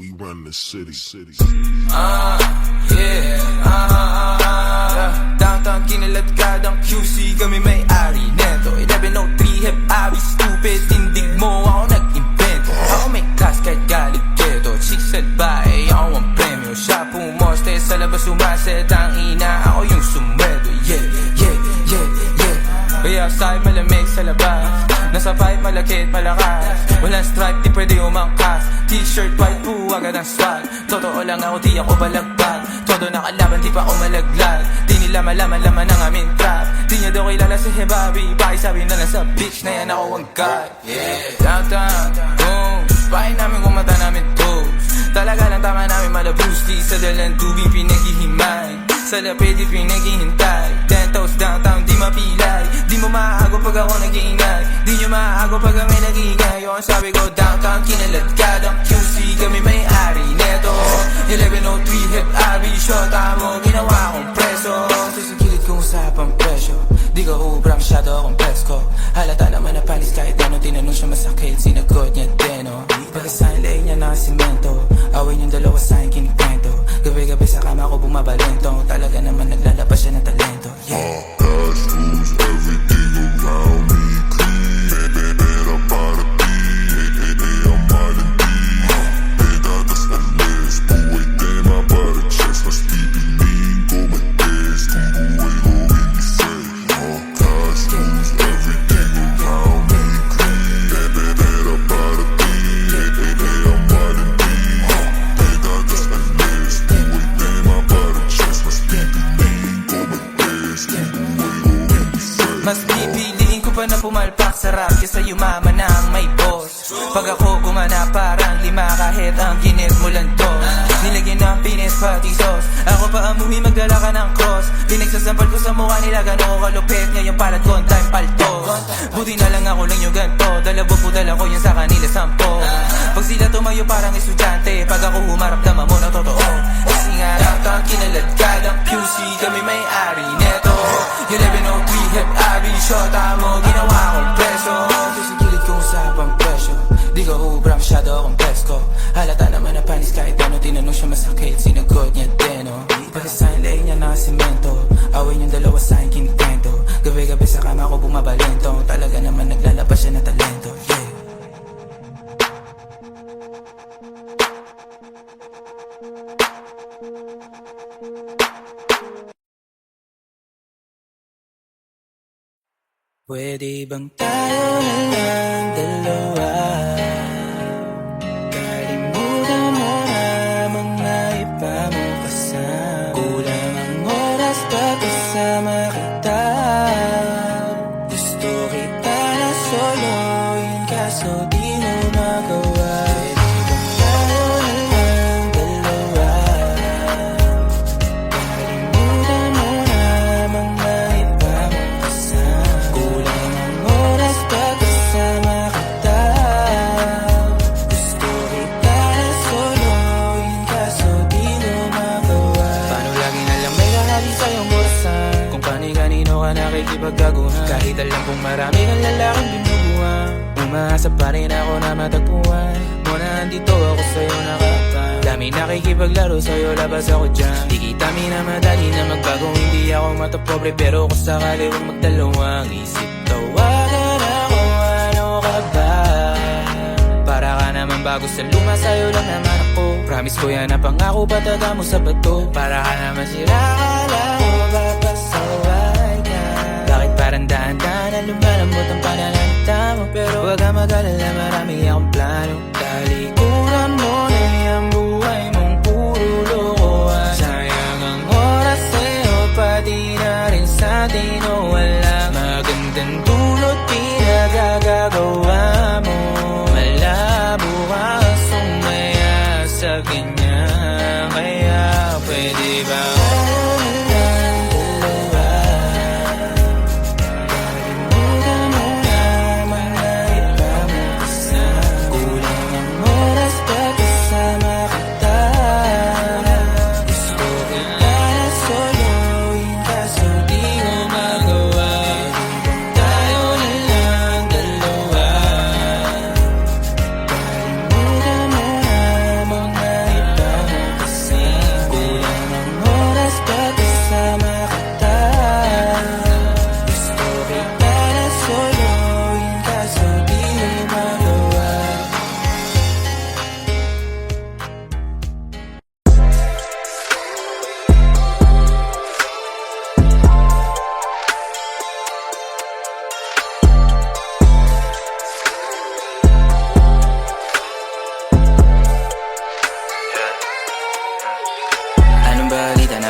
we run the city. Downtown kinaladkadang QC, kami may-ari neto. 1103 hep abi stupid, tindig mo ako nag-invento. Ako may class kahit galit keto, chicks at bae, ako ang premyo. Siya pumoste sa labas sumaset, ang ina ako yung sumweldo. Kaya outside malamig sa labas, nasa pipe malakit malakas. Walang stripe di pwede umangkas, t-shirt white po agad ang swag. Totoo lang ako di ako balagbag, todo nakalaban di pa ako malaglag. Di nila malaman ang aming trap, di niya daw kilala si Hebabi. Pakisabi na lang sa bitch na yan ako ang god. Downtown, boom, pahin namin kung mata namin toes. Talaga lang tama namin malabus, di sa dalang tubig pinaghihimay. Sa lapid di pinaghihintay, 10 toes downtown di mapilay. Di mo maago pag ako nag-iingay, di nyo maago pag kami nag-iingay. O ang sabi ko downtown kinaladkadang QC, kami may-ari neto. 1103 hep abi, shota mo ginawa kong preso. Sa gilid kong usapang presyo, di ka ubra masyado akong flex ko. Halata naman na panis kahit ano, tinanong siya masakit, sinagot niya deno. Pagkasahin leeg niya na simento, away niyong dalawa sa'kin kinikwento. Gabi-gabi sa kama ko bumabalento, talaga naman naglalabas siya ng talento. Cash rules everything around me, clean. Pera para ti, ang mahal ng di. Pedadas ang les, buhay tema para chess. Mas pipiliin ko mag-test kung buhay ko inisay. Cash rules everything around me, clean. Pera para ti, ang mahal ng di. Pedadas ang les, buhay tema para chess. Mas pipiliin ko mag-test kung buhay ko inisay. Mas pipiliin ko pa na pumalpak sa rap kesa yumaman na ang may boss. Pag ako gumana parang lima kahit ang ginit mo lang to. Nilagyan ng pinis pati sauce, ako pa amuhi magdala ka ng cross. Pinagsasampal ko sa mukha nila gano'n ko kalupit, ngayon palat ko ang time paltos. Buti na lang ako lang yung ganto, dalawa po dala ko yan sa kanila 10. Pag sila tumayo parang estudyante, pag ako humarap naman mo na totoo. Kasi nga downtown kinaladkadang QC, kami may-ari neto. 1103 hep abi, shota mo ginawa kong preso. Sa gilid kong usapang presyo, di ka ubra masyado akong flex ko. Halata naman na panis kahit ano, tinanong siya masakit, sinagot niya deno. Pagkasahin leeg niya na simento, away niyong dalawa sa'kin kinikwento. Gabi-gabi sa kama ko bumabalento, talaga naman naglalabas siya ng talento. Pwede bang tayo na lang dalawa? Kalimutan mo na mga iba mo kasama. Kulang ang oras pag kasama kita. Gusto kita na soloin kaso di mo magawa. Pwede bang tayo na lang dalawa? Kalimutan mo na mga iba mo kasama. Kulang ang oras pag kasama kita. Gusto kita na soloin kaso di mo magawa. Paano lagi na lang may kahali sa iyong burasan? Kung kani-kanino ka nakikipagkaguhan, kahit alam kong marami kang lalaking binubuhan. Umaasa pa rin ako na matagpuan mo na andito ako sa'yo nakapang. Dami nakikipaglaro sa'yo, labas ako dyan. Di kita minamadali na magbago, hindi ako matapobre. Pero kung sakali huwag magdalawang isip, tawagan ako, ano ka ba? Para ka naman bago sa luma, sa'yo lang naman ako. Promise ko yan na pangako, pataga mo sa bato. Para ka naman sira, akala ko papasaway ka. Bakit parang daan-daan na lumalambot ang pananalita mo? Pero huwag ka mag-alala, marami akong plano. Talikuran mo na yung buhay mong puro lokohan. Sayang ang oras sa'yo, pati na rin sa atin. O walang magandang dulot, pinagagagawa mo. Malabo ka sumaya sa ganyan. Kaya pwede ba kulang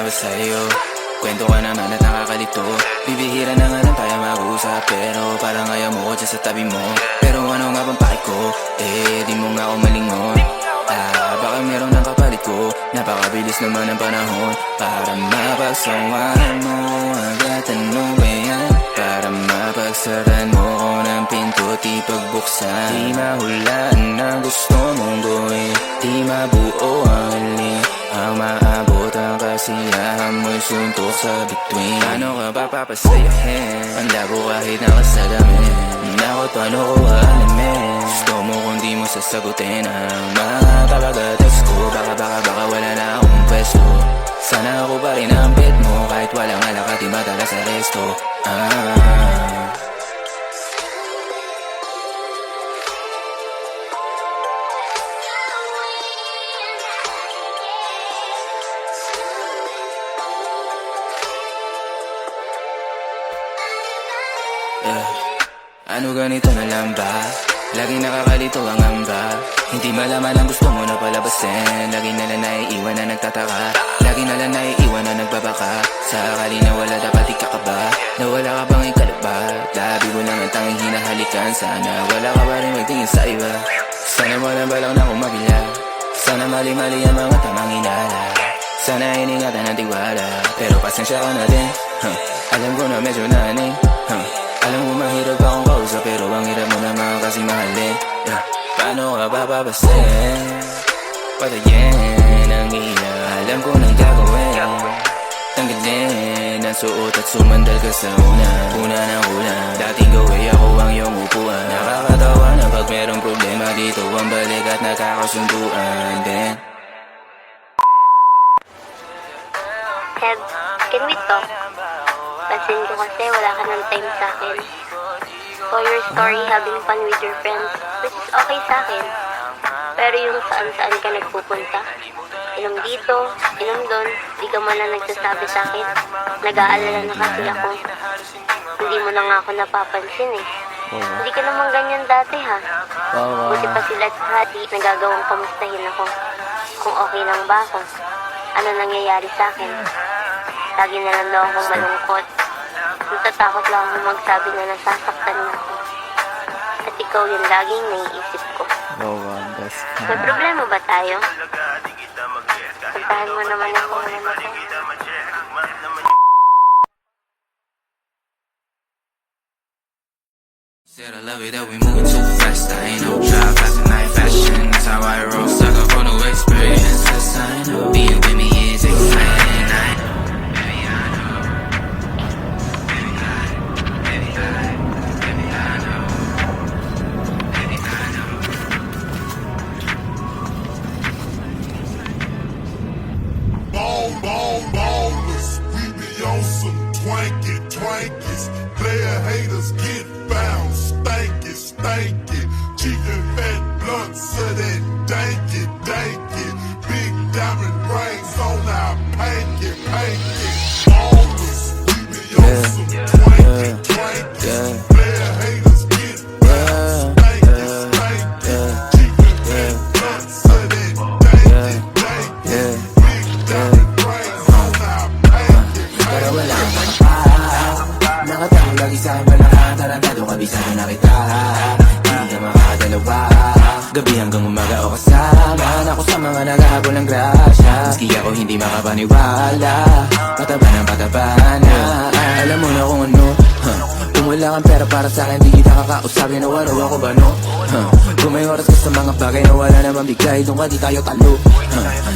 ba sa'yo? Kwento ka naman at nakakalito. Bibihira na nga lang tayo mag-usap, pero parang ayaw mo ko dyan sa tabi mo. Pero ano nga bang pake ko? Di mo nga ako malingon. Baka meron ng kapalit ko. Napakabilis naman ang panahon para mapagsawahan mo agad. Ano ba yan? Para mapagsaran mo ko ng pinto, di pagbuksan. Di mahulaan na gusto mong gawin, di mabuo ang alin. Ang maabot ang kasiyahan mo'y suntok sa bituin. Paano ka ba papasayahin? Ang labo kahit nakasalamin. Nakot paano ko aalamin? Gusto mo kung di mo sasagutin ang mga kapagatas ko. Baka wala na akong pwesto. Sana ako pa rin ang bet mo, kahit walang alak at iba tala sa resto. Ano ganito na lang ba? Lagi nakakalito ang amba. Hindi malaman ang gusto mo na palabasin. Lagi nalang naiiwan na nagtataka. Lagi nalang naiiwan na nagbabaka. Sakali na wala dapat ikakaba. Nawala ka bang ikalabat? Labi mo lang ang tanging hinahalikan. Sana wala ka pa rin magtingin sa iba. Sana walang balak na kumabila. Sana mali-mali ang mga tamang inala. Sana iningatan ang tiwala. Pero pasensya ka na din, Alam ko na medyo naning, Alam mo mahirap akong kausap, pero ang hirap mo naman kasi mahalin. Paano ka ba babasin? Patayin ang ilaw. Alam ko nang gagawin. Tanggalin ang suot at sumandal ka sa una. Una ng ulan, dating gawin ako ang iyong upuan. Nakakatawa na pag merong problema dito ang balik at nakakasunduan din. Seb, can we talk? Pansin ko kasi wala ka ng time sa akin. Saw your story having fun with your friends, which is okay sa akin. Pero yung saan-saan ka nagpupunta, inom dito, inom doon, di ka man lang nagsasabi sa akin. Nag-aalala na kasi ako. Hindi mo na nga ako napapansin eh. Hindi ka naman ganyan dati ha. Buti pa sila at Hati, nagagawang kamustahin ako. Kung okay lang ba ako, ano nangyayari sa akin. Lagi na lang daw akong malungkot. Natatakot lang akong magsabi na nasasaktan na ako. At ikaw yung laging naiisip ko. May problema ba tayo? Puntahan mo naman ako ngayon ako. Said I love it that we moving too fast. I ain't no drive fast and night fashion. That's how I roll. Suck up on the experience. Yes, I know. Being with me is exciting. I know. Ballers, we be on some twankies. Player haters get found, stanky. Cheap and fat blunts of that danky. Big diamond rings on our panky. Ballers, we be on some twankies. Player haters get found, stanky. Cheap and fat blunts of that danky. Big diamond rings on our panky. Pero wala kang makapahaw. Nakatago lagi sa'kin balakang tarantado, kabisado na kita. Hindi ka makakadalawa. Gabi hanggang umaga o kasama ako sa mga naghahabol ng grasya. Maski ako hindi makapaniwala, pataba ng pataba na. Alam mo na kung ano, kung wala kang pera para sa'kin, di kita kakausapin o araw ako ba no? Kung may oras ka sa mga bagay na wala naman bigay, doon ka di tayo talo.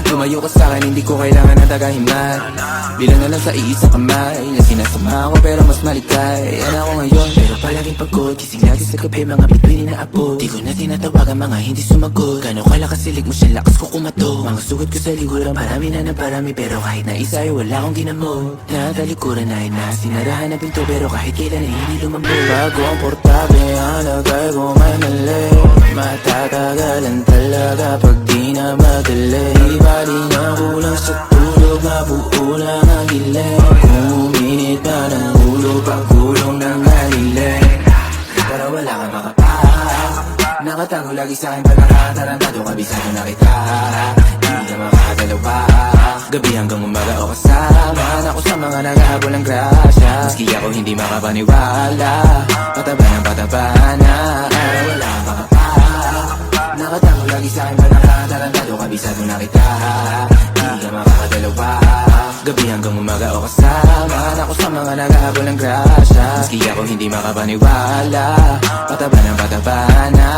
Lumayo ka sa'kin, hindi ko kailangan ng tagahiman. Bilang na lang sa iisang kamay na sinasama ako pero mas maligay. Yan ako ngayon, pero palaging pagod. Gising lagi sa gabi, mga bituin na apo. Di ko na tinatawagan, mga hindi sumagot. Gano'n kalakas silig mo siya, lakas ko kumato. Mga sugat ko sa likuran, parami na ng parami. Pero kahit na isa ay wala akong ginamot. Natalikuran ay sinarahan na pinto, pero kahit kailan ay hindi lumambot. Bago ang portable, hanagay ko may mali. Matatagalan talaga pag di na madali. Ibali na kulang sa tulog, mabuo lang ang giling. Kung uminit pa ng ulo, pagkulong ng haliling. Pero wala kang makapahaw. Nakatago lagi sa'kin pag nakatarantado, kabisado na kita. Hindi ka makakadalawa. Gabi hanggang umaga o kasama ako sa mga naghahabol ng grasya. Maski ako hindi makapaniwala, pataba ng pataba na wala kang makapa. Nakatango lagi sa'kin ba nakatarantado, kabisado na kita, hindi ka makakadalawa. Gabi hanggang umaga o kasama ako sa mga naghahabol ng grasya. Maski ako hindi makapaniwala, pataba ng pataba na.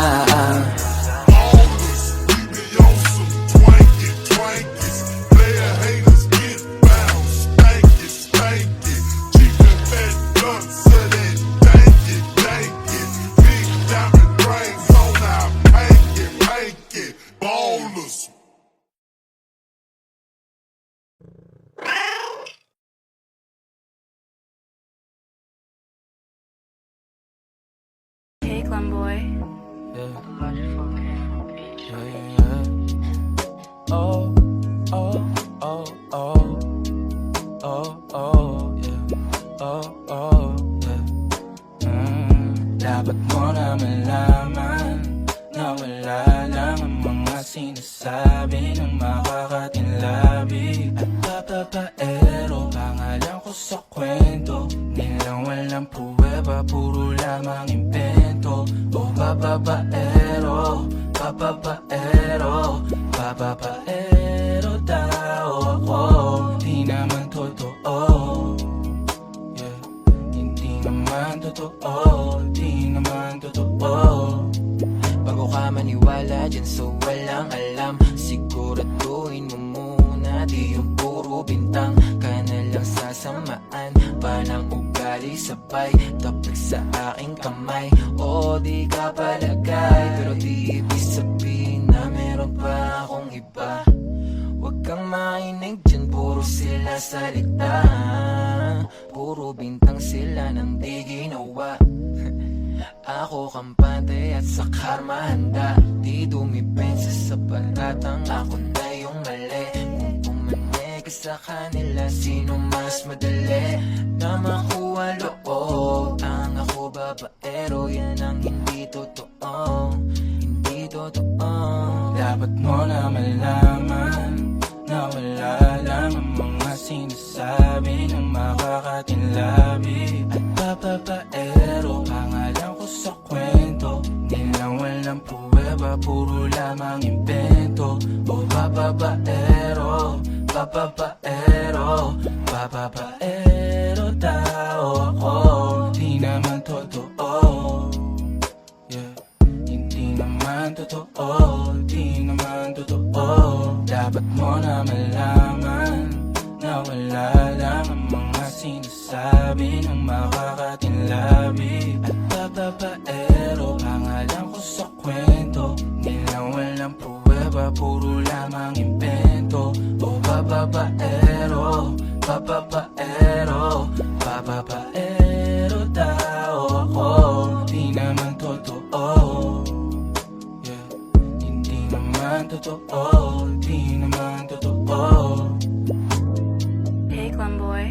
Hey, Clem boy. Yeah. Oh, oh, oh, oh, oh, oh, yeah. Oh, oh, yeah. Dapat mo na malaman na wala lang ang mga sinasabi ng makakatinlabi. At papapaero, pangalan ko sa kwento, nilang walang pruweba, puro lamang impento. Oh, papapaero, papapaero, papapaero daw ako. Di naman totoo, yeah. Hindi naman totoo, di naman totoo. Bago ka maniwala dyan so walang alam, siguraduhin mo muna di yung puro bintang. Ka na lang sasamaan pa ng ugali sabay tapos sa aking kamay. O di ka palagay, pero di ibig sabihin na meron pa akong iba. Huwag kang mainig dyan, puro sila salita, puro bintang sila nang di ginawa. Ako kampante at sa karma handa, di dumipensa sa batatang ako na yung mali. Kung pumanig ka sa kanila, sino mas madali na makuha loob? Ang ako babaero, yan ang hindi totoo, hindi totoo. Dapat mo na malaman na wala lang ang mga sinasabi ng makakatinlabi. At papapaero, pangalan ko sa kwento, nilang walang pruweba, puro lamang impento. O papapaero, papapaero, papapaero daw ako. Di naman totoo, yeah. Hindi naman totoo, di naman totoo. Dapat mo na malaman na wala lang ang mga sinasabi ng makakatinlabi. At papapaero, pangalan ko sa kwento, nilang walang pruweba, puro lamang impento. O papapaero, papapaero, papapaero daw ako. Di naman totoo, yeah. Hindi naman totoo, di naman totoo. Hey, Clem boy.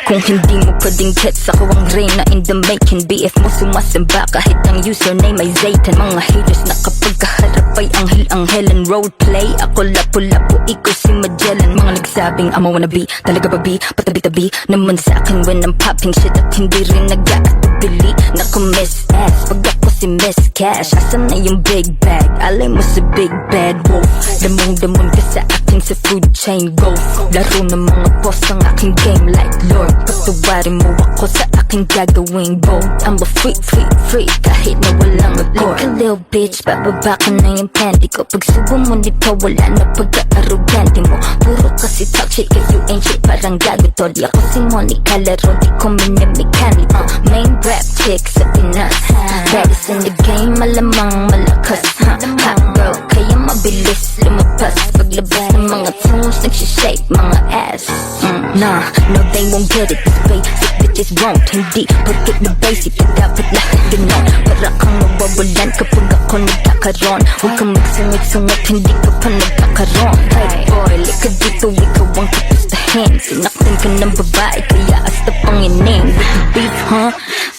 Kung hindi mo pwedeng gets, ako ang reyna in the making. BF mo sumasamba kahit ang username ay Zaytan. Mga haters na kapag kaharap ay anghel-anghelan. Roleplay, ako lapu-lapu, ikaw si Magellan. Mga nagsabing I'm a wannabe, talaga ba B? Patabi-tabi naman sa akin when I'm popping shit. At hindi rin nag-aatubili, naku miss ass. Pag ako si Miss Cash, asan na yung big bag? Alay mo sa big bad wolf. Damong-damon ka sa akin sa food chain, go. Laro ng mga boss ang aking game like Lord. Patawarin mo ako sa aking gagawing bold. I'm a freak, kahit na walang accord. Like a little bitch, bababa ka na yung panty ko. Pag subo mo nito, wala na pagka-arrogante mo. Puro kasi talk shit, cause you ain't shit, parang gago tol. Di ako si Monica Laro, di ko minimikani. Main rap chick sa Pinas, baddest in the game, malamang malakas. Hot girl, kaya mabilis lumabas. Pag paglabas ng mga tunes, nagsishake mga ass. Nah, no they won't get it, this basic bitches won't. Hindi porket na basic, dapat lahat ganon. Para kang mawawalan kapag ako nagkakaroon. Huwag kang magsungit-sungit, hindi ka pa nagkakaroon. Hey boy, lika dito, ikaw ang kapustahin. Sinaktan ka ng babae, kaya asta panginin. With the beef, huh?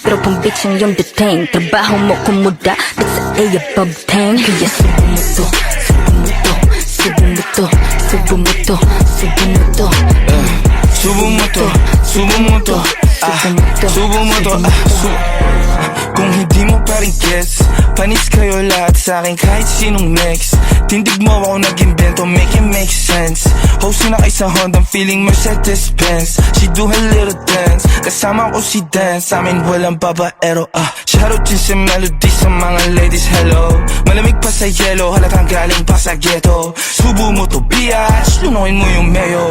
Pero pang bitch ang iyong dating. Trabaho mo kumuda, that's a above 10. Kaya subo mo to, subo mo to, subo mo to, subo mo to, subo mo to. Subo mo to, subo mo to, subo mo to, Kung hindi mo pa rin gets, panis kayo lahat sa akin kahit sinong next. Tindig mo ako nag-invento, make it make sense. Host na kay sa Honda, feeling Mercedes-Benz. She do her little dance, kasama ko si Dance. Sa amin walang babaero, Shoutout din sa melody sa mga ladies, hello. Malamig pa sa yelo, halatang galing pa sa ghetto. Subo mo to, biatch, lunukin mo yung mayo.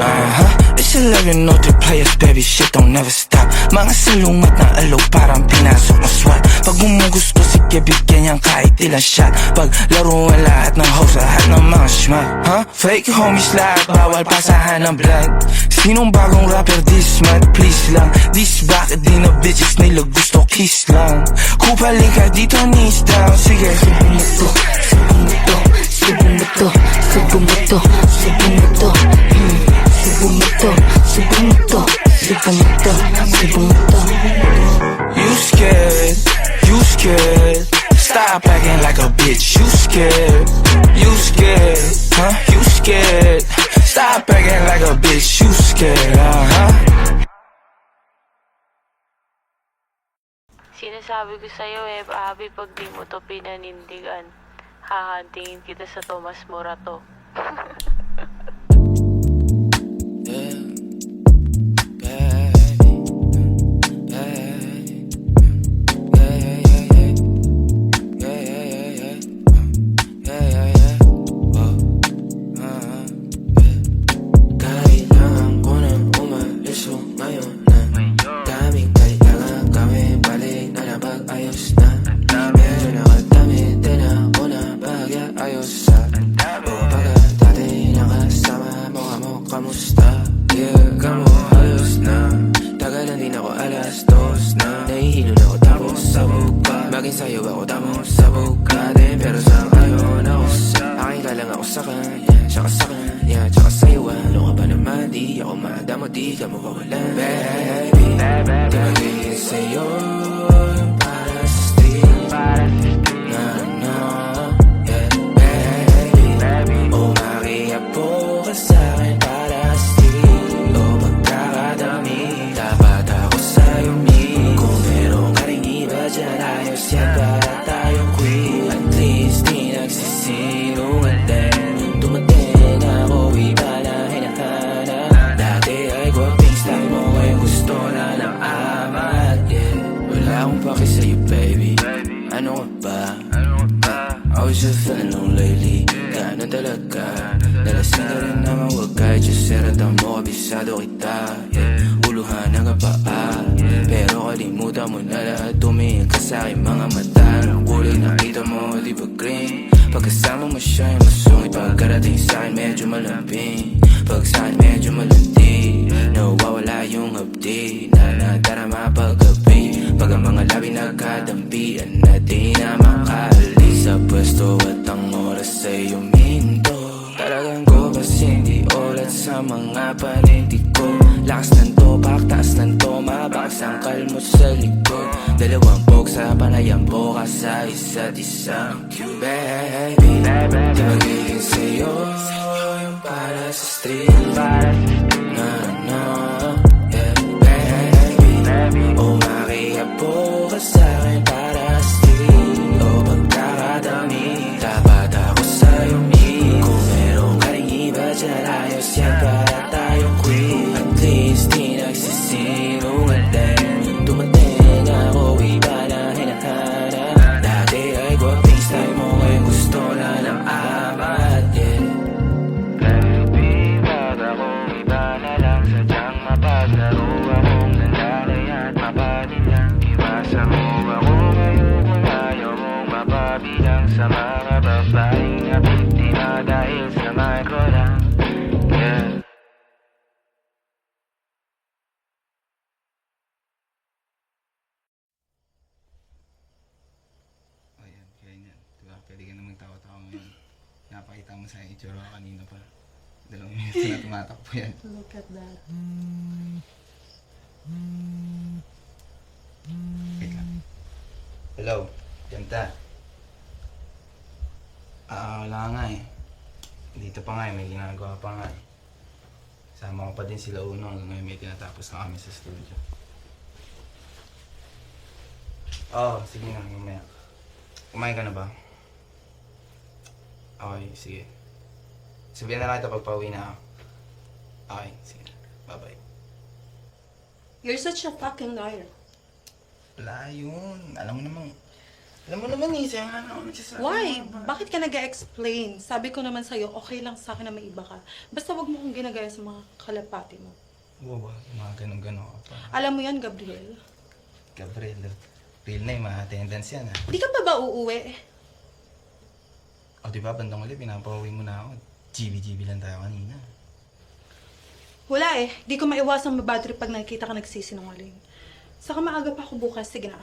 It's 11, no 3 players, baby, shit don't never stop. Mga salungat na alo, parang pinasok na SWAT. Pag gusto, sige bigyan niyang kahit ilang shot. Pag laruan lahat ng host, lahat ng mga schmat. Fake homies lahat, bawal pasahan ng blood. Sinong bagong rapper this month, please lang. This bakit di na bitches nila gusto kiss lang. Kupaling ka dito, knees down, sige. Subo mo to, subo mo to, subo mo to, subo mo to, subo mo to. Subo mo to, subo mo to, subo mo to, subo mo to. You scared, you scared. Stop acting like a bitch, you scared. You scared, you scared. Stop acting like a bitch, you scared, Sinasabi ko sa'yo Abby, pag di mo to pinanindigan, hahantingin kita sa Tomas Morato. Bagay sa'yo ako tamang sabog ka din. Pero sa ngayon ako sa akin ka lang ako sa kanya. Tsaka sa kanya, tsaka sa'yo ano ka ba naman? Di ako madamo, di ka mawawalan. Baby, di magiging sa'yo yung para sa street. Yeah, baby, makiapo ka sa'kin para sa street. O pagkakadami, dapat ako sa'yo meet. Kung meron ka rin iba dyan, ayos yan para tayo quit. At least di nagsisinungaling. Dumating ako, iba na hinahanap. Dati ay gwaping style mo, ngayon gusto na ng amat. Yeah, wala akong paki sa'yo baby. Ano ka ba? I was just feeling low lately. Gano'n talaga. Nalasing ka rin naman, wag kahit just seratan mo, kabisado kita. Uluhan ang kapaa, pero kalimutan mo na lahat. Tumingin ka sa'king mga mata. Ang kulay nakita mo, di ba green? Pagkasama mo siya yung masungit. Pagkarating sa'kin medyo malambing. Pag sa'kin medyo malandi, nawawala yung update na nadarama paggabi. Pag ang mga labi nagkadampian na di na makaalis sa pwesto at ang oras ay uminto. Talagang ko kasi hindi ulat sa mga panindig ko. Lakas ng topak, taas ng toma, bakas ang kalmot sa likod. Dalawang pog sa panayang boka sa isa't isa. Baby, di magiging sa'yo yung para sa street. Yeah, baby, makiapo ka sa'kin para sa street. O pagkakadami, dapat ako sa'yo meet. Kung meron ka rin iba dyan, ayos yan para tayo quit. At least di nagsisinungaling. Dumating ako, iba na hinahanap. Dati ay gwaping style mo, ngayon gusto na ng amat. Yeah, baby, wag akong iba na lang. Sadyang mapaglaro akong nanlalay at mapanilang. Iwasan mo ako ngayon kung ayaw mong mapabilang sa mga babaeng napiti na dahil sa micro lang. tawa-tawa mo yun. Napakita mo sa itsura ko kanina pa. 2 minuto na tumatakbo yan. Look at that. Wait lang. Hello, Ganta. Wala nga eh. Dito pa nga eh, may ginagawa pa nga eh. Sama ko pa din sila Uno hanggang ngayon may tinatapos na kami sa studio. Sige nga, mamaya. Kumain ka na ba? Okay, sige. Sabihan na lang ito pag pauwi na ako. Okay, sige. Bye-bye. You're such a fucking liar. Wala yun. Alam mo naman eh, sayang ako nagsasabi. Why? Bakit ka nag-explain? Sabi ko naman sa'yo, okay lang sa akin na may iba ka. Basta wag mo kong ginagaya sa mga kalapati mo. Wow, mga ganun-ganun ka pa. Alam mo yan, Gabriel. Gabriel, real na yung mga attendance yan ah. Di ka pa ba uuwi? O diba, bandang uli, pinapauwi mo na ako. GB lang tayo kanina. Wala eh. Di ko maiwasang mabadrip pag nakikita ka nagsisinungaling. Saka maaga pa ako bukas. Sige na.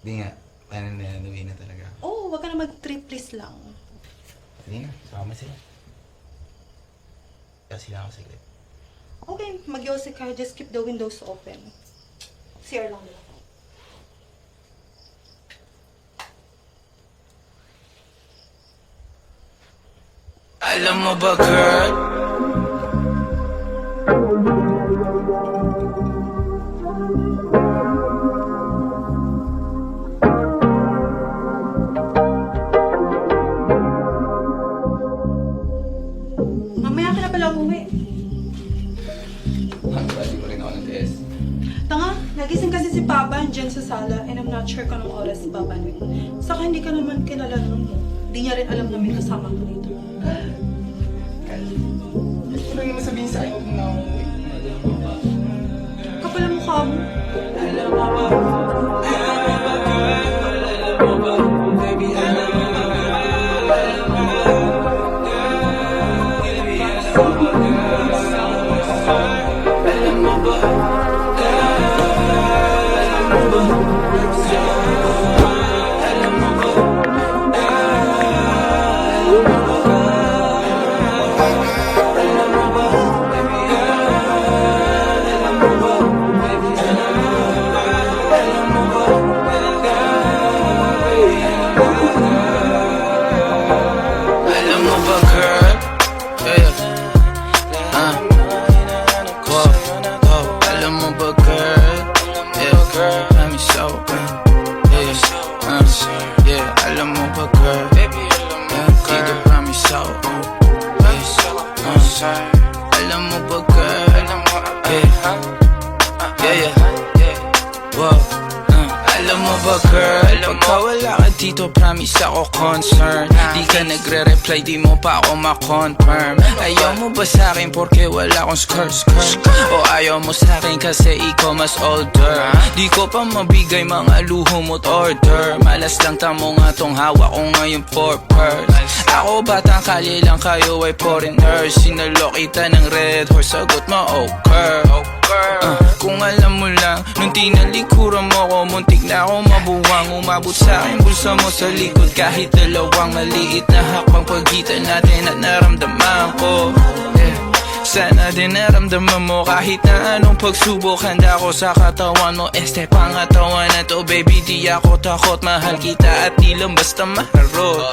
Di nga, paano na uwi na talaga. Oh, wag ka na mag-trip please lang. Sige na, sama sila. Kasi lang ako saglit. Okay, mag-yosi ka. Just keep the windows open. CR lang nila. Alam mo ba, girl? Mamaya ka na pala umuwi. Bali ko rin ako ng test. Tanga, nagising kasi si Papa dyan sa sala and I'm not sure kung anong oras si Papa nun. Saka hindi ka naman kilala nun. Hindi niya rin alam na may kasama ko dito. Gusto lang naman sabihin sa akin kung na ako uwi. Kapal ang mukha mo. Alam mo ba, girl? Alam mo ba, girl? Got me so alam mo ba, girl? Dito pa me so alam mo ba, girl? Wow. Alam mo ba, girl? Pagka wala ka dito, promise ako concern. Di ka nagre-reply, di mo pa ako ma-confirm. Ayaw mo ba sa'kin porque wala akong skirt? O ayaw mo sa'kin kasi ikaw mas older? Di ko pa mabigay mga luho mo't order. Malas lang tamo nga tong hawak ko ngayon for purse. Ako batang kali lang, kayo ay foreigners. Sinalo kita ng red horse, sagot mo okay. Kung alam mo lang, nung tinalikuran mo ko, muntik na ako mabuwang. Umabot sa'kin bulsa mo sa likod, kahit dalawang maliit na hakbang pagitan natin at naramdaman ko. Sana din naramdaman mo kahit na anong pagsubok. Handa ko sa katawan mo, este pangatawan na to. Baby, di ako takot, mahal kita at di lang basta maharot.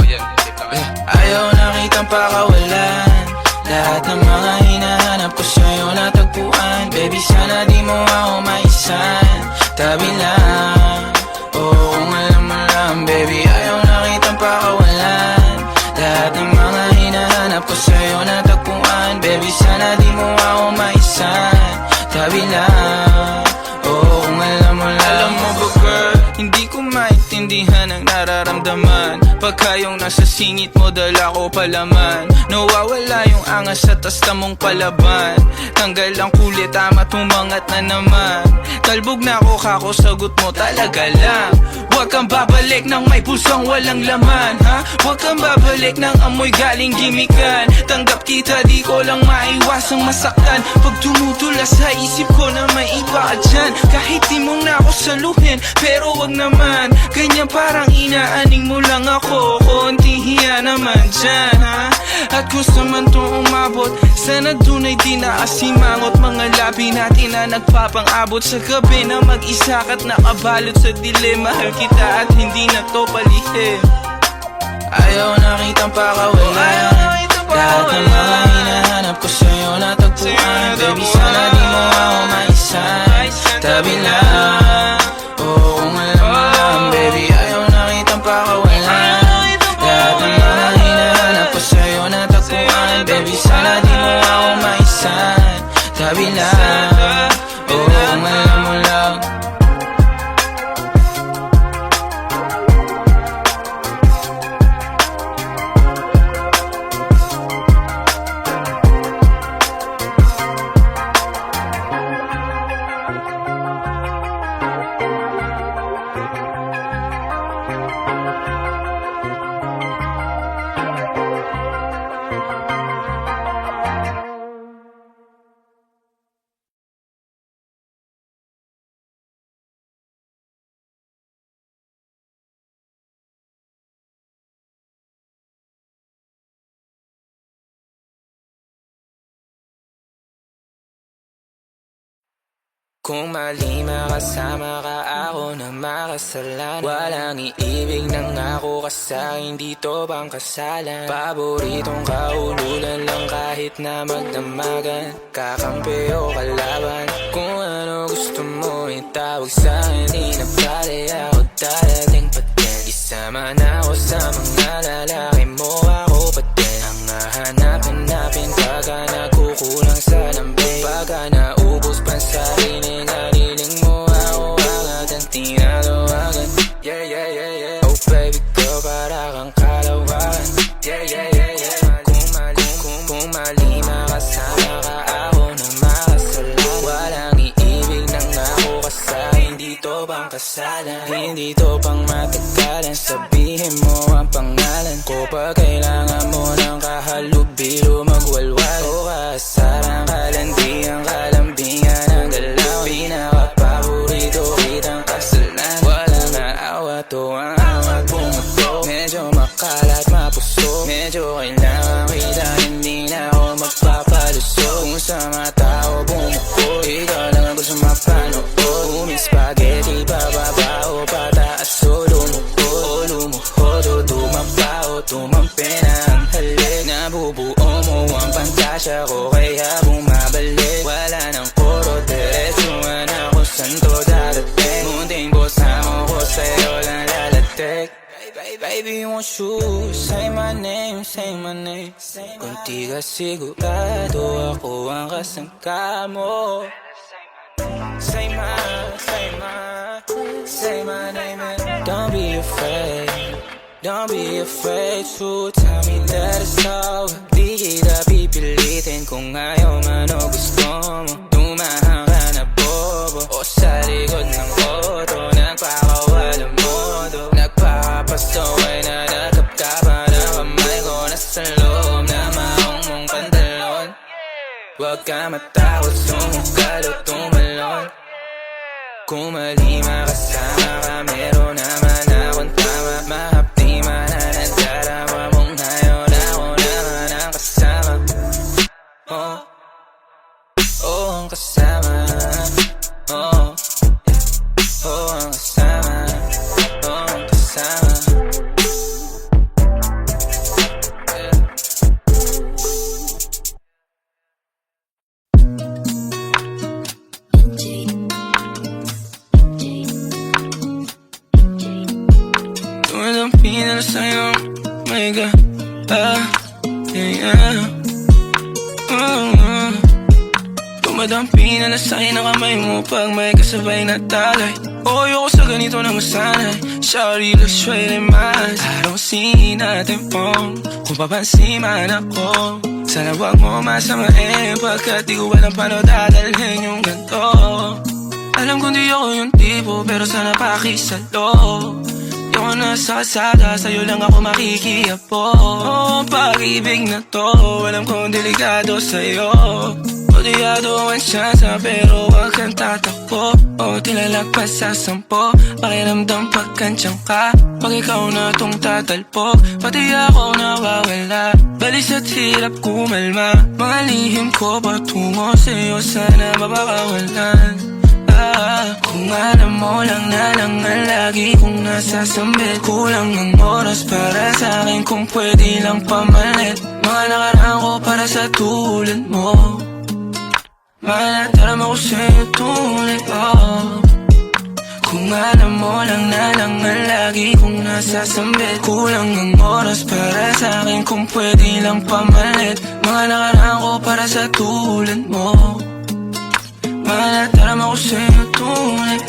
Ayaw na kitang pakawalan, lahat ng mga hinahanap ko sa'yo natagpuan. Baby, sana di mo ako maisan, tabi lang. Kung alam mo lang, baby, ayaw na kitang pakawalan, lahat ng mga hinahanap ko sa'yo natagpuan. Baby, sana di mo ako maisan, tabi lang. Kung alam mo lang. Alam mo ba, girl, hindi ko maintindihan ang nararamdaman pagka yung nasa singit mo dala ko palaman. Nawawala yung angas sa tasta mong palaban. Tanggal ang kulit, tama tumangat na naman. Talbog na ako, kako sagot mo talaga lang. Huwag kang babalik ng may pusong walang laman, ha? Huwag kang babalik ng amoy galing gimikan. Tanggap kita, di ko lang maiwasang masaktan. Pag tumutula sa isip ko na may iba ka dyan, kahit di mong na ako saluhin, pero wag naman ganyan, parang inaaning mo lang ako. Konti Sana dunay di naasimangot mga labi natin na nagpapang-abot sa gabi na mag-isa ka't nakabalot sa dilim. Mahal kita at hindi na to palihim. Ayaw nakitang pakawalan. Lahat ng mga hinahanap ko sa'yo natagpuan. Baby, sana di mo ako maisan. Tabi lang, oo kung alam mo lang. Baby, ayaw nakitang pakawalan. Lahat ng mga hinahanap ko sa'yo natagpuan. Baby, sana di mo ako maisan. Tabi lang, oo kung alam mo lang. Kung mali makasama ka, ako na makasalanan. Walang iibig ng ako ka sa'kin, dito bang kasalan? Paboritong kaululan lang kahit na magdamagan. Kakampi o kalaban, kung ano gusto mo itawag sa'kin. Di na pala ako darating pa din. Isama na ako sa mga lalaki mo, ako pa din. Ang hahanap-hanapin pagka nagkukulang sa lambing. Pagka naubos pa sa sarili, naliling mo ako agad ang tinatawagan. Yeah, yeah, yeah, yeah. Oh baby girl, para kang kalawakan. Yeah, yeah, yeah, yeah. Kung mali makasama ka, ako na makasalan. Walang iibig ng ako ka sa'kin, dito bang kasalan? Hindi to pang matagalan, sabihin mo ang pangalan ko. Pag kailangan mo ng kahalubilo, magwalwal o kasaran. Kalandian, kalambingan ang galaw. Pinaka-paborito kitang kasalan. Walang naawa to ang awat pumato. Medyo makalat, mapuso. Medyo kailangan kita, hindi na ako magpapaluso. Kung sa mata ko bumuko, ikaw lang ang gusto mapanood. Uming spaghetti, bababa o pataas o lumuko. O lumuhod o tumapa o tumampi na ang halik. Nabubuo mo ang pantasya ko, kaya bumabalik. Wala nang koro, diretsuhan ako saan to darating. Munting bosa mo ko, sa'yo lang lalatik. Baby, won't you say my name, say my name. Kung di ka sigurado, ako ang kasangka mo. Say my name and don't be afraid. Don't be afraid to tell me that it's over. Di kita pipilitin kung ayaw man o gusto mo. Tumahan ka na bobo o sa likod ng auto. Nagpakawalang modo, nagpapasto ay nanagap ka pa na kamay ko. Nasa loob na maong mong pantalon. Huwag ka matakot, sumukal o tumalon. Kung mali makasama ka, meron naman akong tama. Mahapdi man na nadarama mong ngayon, ako naman ang kasama. Oh, oh ang kasama. Oh, oh ang kasama. Oh ang kasama. Tumadampi na sa'yo, my God. Yeah. Tumadampi na sa'yo na kamay mo pag may kasabay na talay. Ayoko sa ganito na masanay. Sorry, look straight in my eyes. I don't see nothing wrong kung papansin man ako. Sana wag mo masamain pagkat di ko alam paano dadalhin yung ganito. Alam kong di ako yung tipo, pero sana pakisalo. Di ako nasa kasada, sa'yo lang ako makikiapo. Oh, pag-ibig na to, alam kong delikado sa'yo. Kodyado ang syansa pero wag kang tatakbo O tilalagpas sa 10 Pakiramdam pagkansyang ka Pag ikaw na tong tatalpok Pati ako nawawala Balis at hirap kumalma Mga lihim ko patungo sa'yo Sana mapakawalan Kung alam mo lang na lang ang lagi kong nasasambit Kulang ang oras para sa'kin kung pwede lang pamalit Mga nakaraan ko para sa tulad mo Malataram ako sa'yo tunay, Kung alam mo lang na lang ang lagi kong nasasambit Kulang ang oras para sa'kin kung pwede lang pamalit Mga nakaraan ko para sa tulad mo Malataram ako sa'yo tunay,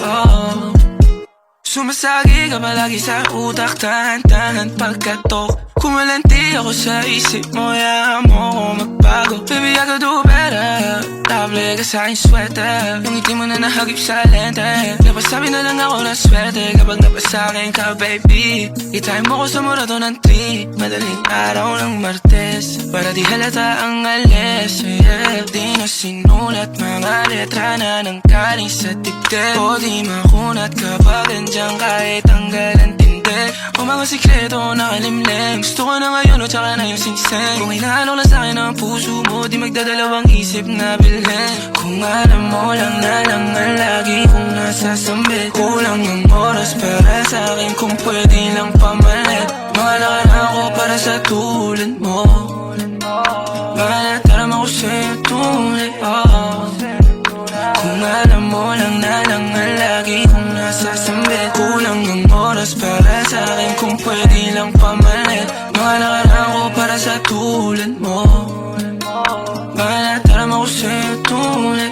Sumasagi ka palagi sa utak Tahan-tahan pagkatok Kumalanti ako sa isip mo Hayaan mo ako magbago Baby, I could do better Table ka sa aking sweater Yung ngiti mo na nahagip sa lente Napasabi na lang ako na swerte Kapag napasakin ka, baby Itayin mo ko sa murato ng 3 Madaling araw ng Martes Para di halata ang alis yeah. Di na sinulat mga letra na nang kaling sa dibdib O di makunat kapag andyan kahit tanggal ang tindi O mga sikreto nakalimlim Gusto ko na ngayon o tsaka na yung singseng Kung hinahalo lang sa'kin ang puso mo Di magdadalawang isip na bilhin Kung alam mo lang na lang ang lagi kong nasasambit Kulang ang oras para sa'kin kung pwede lang pamalit Mga nakaraan ko para sa tulad mo Malataram ako sa'yo tunay, Kung alam mo lang na lang ang lagi kong nasasambit Kulang ang oras para sa'kin kung pwede lang pamalit Mga nakaraan ko para sa tulad mo Malataram ako sa'yo tunay,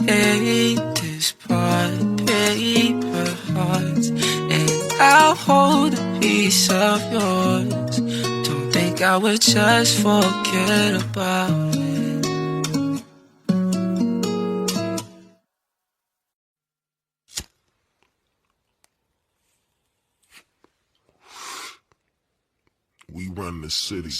Hey, this part, paper hearts And I'll hold a piece of yours Don't think I would just forget about it We run the city.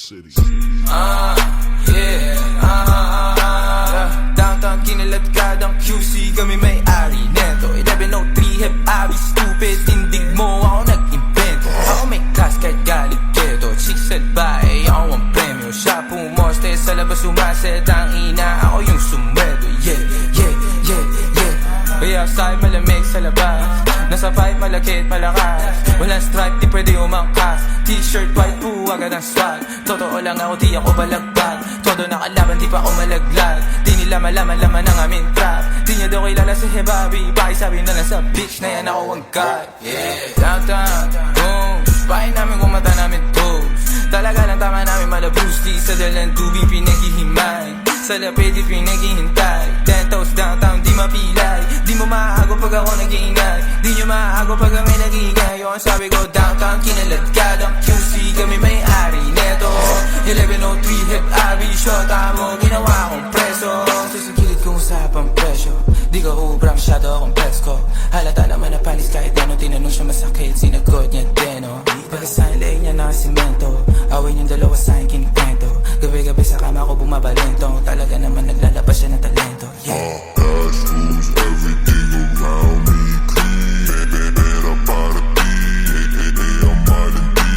Downtown kinaladkadang QC Kami may-ari neto 1103 hep abi stupid Tindig mo ako nag-invento Ako may class kahit galit keto Chicks at bae ako ang premyo Siya pumoste sa labas umaset Ang ina ako yung sumweldo Yeah, yeah, yeah, yeah Kaya outside malamig sa labas Nasa pipe malakit malakas Walang stripe di pwede umangkas T-shirt white po agad ang swag Totoo lang ako di ako balagbag Todo nakalaban di pa ako malaglag Di nila malaman-laman ang aming trap Di niya daw kilala si Hebabi Pakisabi na lang sa bitch na yan ako ang god Yeah, downtown, boom Bahay namin kung mata namin toes Talaga lang tama namin malabusti Sa dalang tubig pinaghihimay Sa lapid di pinaghihintay 10 toes downtown di mapilay Di mo maago pag ako nag-iingay Di nyo maago pag kami nag-iingay Yung sabi ko downtown kinaladkadang QC Kami may-ari neto 1103 hep abi Shota mo ginawa kong preso Sa gilid kong usapang presyo Di ko ubra masyado akong flex ko Halata naman na panis kahit ano Tinanong siya masakit sinagot niya din Pagkasahin leeg niya na simento Awin yung dalawa sa'kin kinikwento Gabi-gabi sa kama ko bumabalento Talaga naman naglalabas siya ng talento Yeah Cash rules everything around me clean. Pera para ti, ang malandi.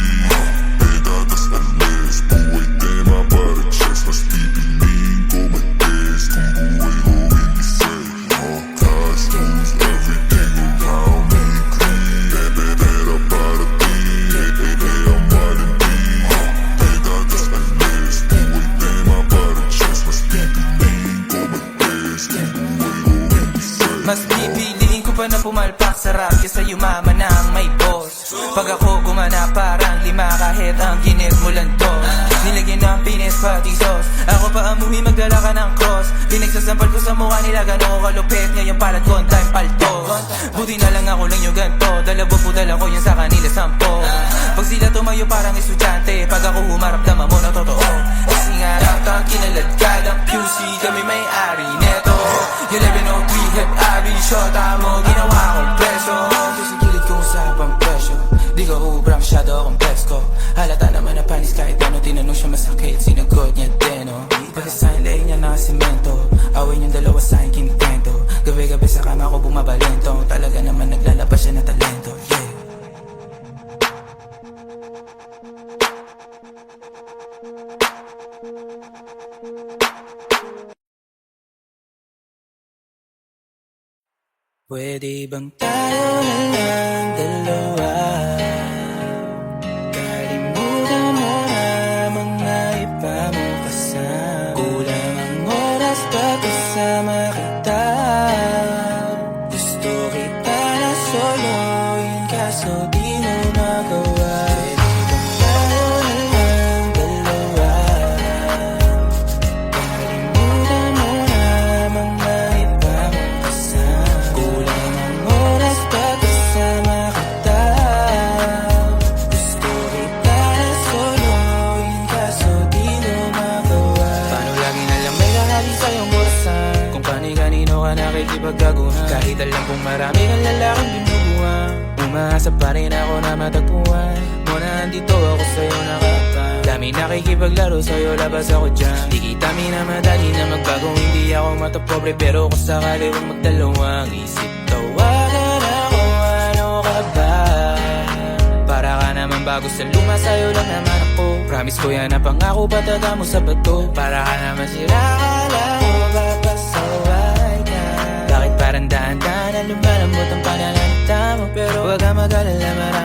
Pedadas alis, buhay tema para chest. Mas pipiliin ko mag-test kung buhay ko hindi fair. Cash rules everything around me clean. Pera para ti, ang malandi. Pedadas alis, buhay tema para chest. Mas pipiliin ko mag-test kung buhay ko hindi fair. Mas pipiliin ko pa na pumalpak sa rap Kesa yumaman na ang may boss Pag ako gumana parang 5 kahit ang ginit mo lang to Nilagyan ng pinis pati sauce Ako pa amuhi magdala ka ng cross Pinagsasampal ko sa mukha nila gano'n ko kalupit Ngayon palat ko ang time paltos Buti na lang ako lang yung ganto Dalawa po dala ko yun sa kanila 10 Pag sila tumayo parang estudyante Pag ako humarap naman mo na totoo Kasi nga downtown kinaladkadang QC Kami may-ari neto 1103 hep abi Shota mo ginawa kong preso Sa gilid kong usapang presyo Di Di ko hubra, masyado akong presko. Halata naman na panis kahit ano. Tinanong siya masakit, sinagot niya din, oh. Pagkasahin leeg niya na simento. Awin yung dalawa sa akin kinikwento. Gabi-gabi sa kama ko bumabalento. Talaga naman naglalabas siya ng talento, yeah. Pwede bang tayo na lang dalawa? Kalimutan mo na mga iba mo kasama. Kulang ang oras pa kasama kita. Gusto kita na solo, yun kaso di mo magawa. Pwede bang tayo na lang dalawa? Kalimutan mo na mga iba mo kasama. Kulang ang oras pa kasama kita. Gusto kita na solo, yun kaso di mo magawa. Paano lagi na lang may kahali sa'yong orasan? Kung kani-kanino ka nakikipagkaguhan. Kahit alam kong marami kang lalaking binubuhan. Umaasa pa rin ako na matagpuan. Muna andito ako sa'yo nakapan. Dami nakikipaglaro sa'yo, labas ako dyan. Di kita minamadali na magbago. Hindi ako matapobre pero kung sakali wag magdalawang isip. Tawagan ako, ano ka ba? Para ka naman bago sa luma, sa'yo lang naman ako. Promise ko yan na pangako, batata mo sa bato. Para ka naman sira, akala ko papasaway ka. Bakit parang daan-daan na lumalambot ang pananalita mo? Pero wag ka mag-alala, marami